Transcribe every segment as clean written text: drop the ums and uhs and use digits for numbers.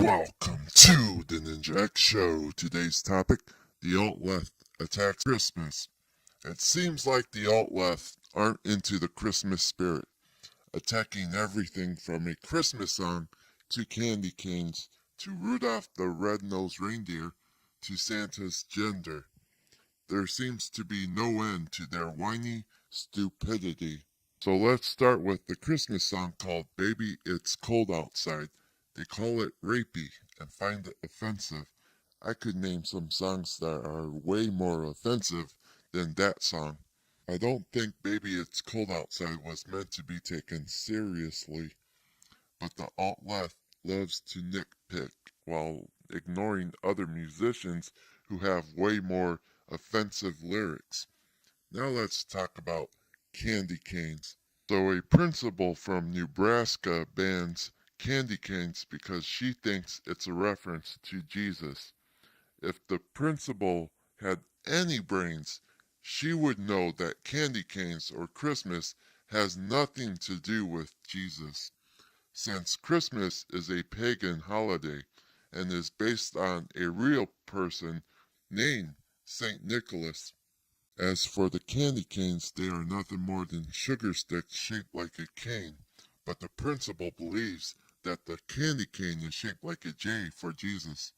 Welcome to the Ninja X Show. Today's topic, the alt-left attacks Christmas. It seems like the alt-left aren't into the Christmas spirit, attacking everything from a Christmas song to candy canes to Rudolph the Red-Nosed Reindeer to Santa's gender. There seems to be no end to their whiny stupidity. So let's start with the Christmas song called Baby It's Cold Outside. They call it rapey and find it offensive. I could name some songs that are way more offensive than that song. I don't think Baby It's Cold Outside was meant to be taken seriously, but the alt-left loves to nitpick while ignoring other musicians who have way more offensive lyrics. Now let's talk about candy canes. So a principal from Nebraska bans candy canes because she thinks it's a reference to Jesus. If the principal had any brains, she would know that candy canes or Christmas has nothing to do with Jesus, since Christmas is a pagan holiday and is based on a real person named Saint Nicholas. As for the candy canes, they are nothing more than sugar sticks shaped like a cane, but the principal believes that the candy cane is shaped like a J for Jesus.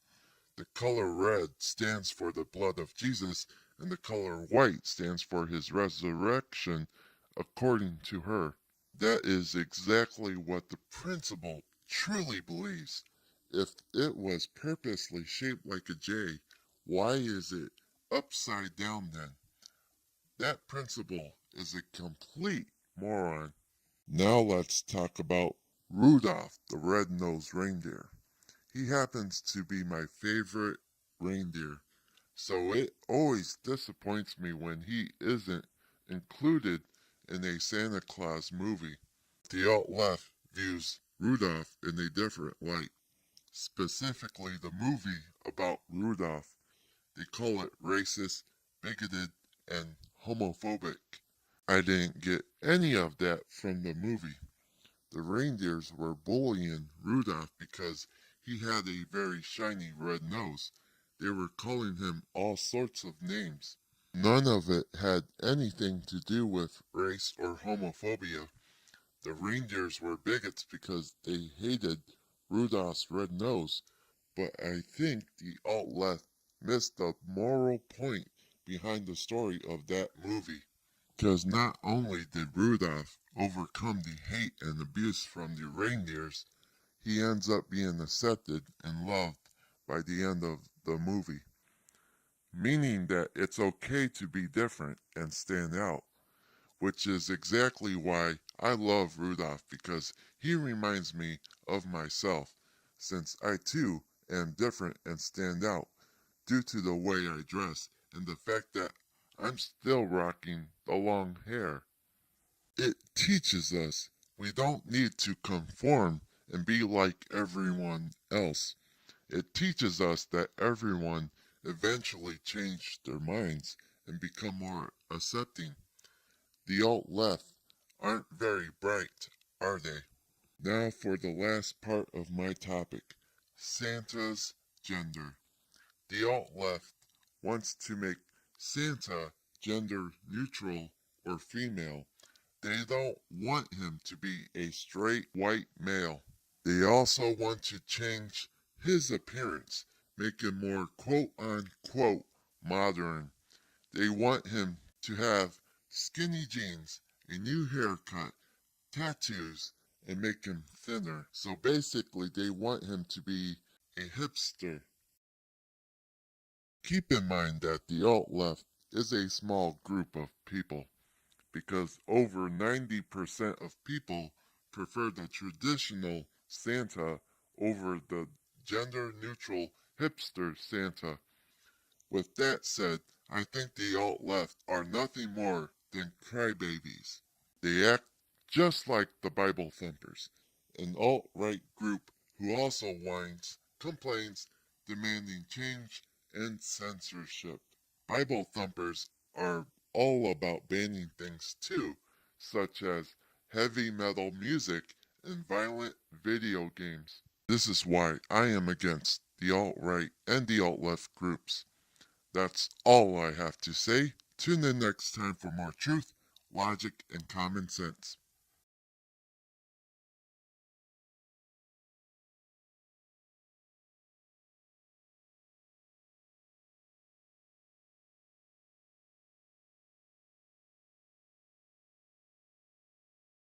The color red stands for the blood of Jesus, and the color white stands for his resurrection, according to her. That is exactly what the principal truly believes. If it was purposely shaped like a J, why is it upside down then? That principal is a complete moron. Now let's talk about Rudolph the Red-Nosed Reindeer. He happens to be my favorite reindeer, so it always disappoints me when he isn't included in a Santa Claus movie. The alt-left views Rudolph in a different light, specifically the movie about Rudolph. They call it racist, bigoted, and homophobic. I didn't get any of that from the movie. The reindeers were bullying Rudolph because he had a very shiny red nose. They were calling him all sorts of names. None of it had anything to do with race or homophobia. The reindeers were bigots because they hated Rudolph's red nose, but I think the alt-left missed the moral point behind the story of that movie. Because not only did Rudolph overcome the hate and abuse from the reindeers, he ends up being accepted and loved by the end of the movie. Meaning that it's okay to be different and stand out, which is exactly why I love Rudolph, because he reminds me of myself, since I too am different and stand out due to the way I dress and the fact that I'm still rocking the long hair. It teaches us we don't need to conform and be like everyone else. It teaches us that everyone eventually change their minds and become more accepting. The alt-left aren't very bright, are they? Now for the last part of my topic, Santa's gender. The alt-left wants to make Santa gender neutral or female. They don't want him to be a straight white male. They also want to change his appearance, make him more quote unquote modern. They want him to have skinny jeans, a new haircut, tattoos, and make him thinner. So basically, they want him to be a hipster. Keep in mind that the alt-left is a small group of people, because over 90% of people prefer the traditional Santa over the gender-neutral hipster Santa. With that said, I think the alt-left are nothing more than crybabies. They act just like the Bible thumpers, an alt-right group who also whines, complains, demanding change and censorship. Bible thumpers are all about banning things too, such as heavy metal music and violent video games. This is why I am against the alt-right and the alt-left groups. That's all I have to say. Tune in next time for more truth, logic, and common sense.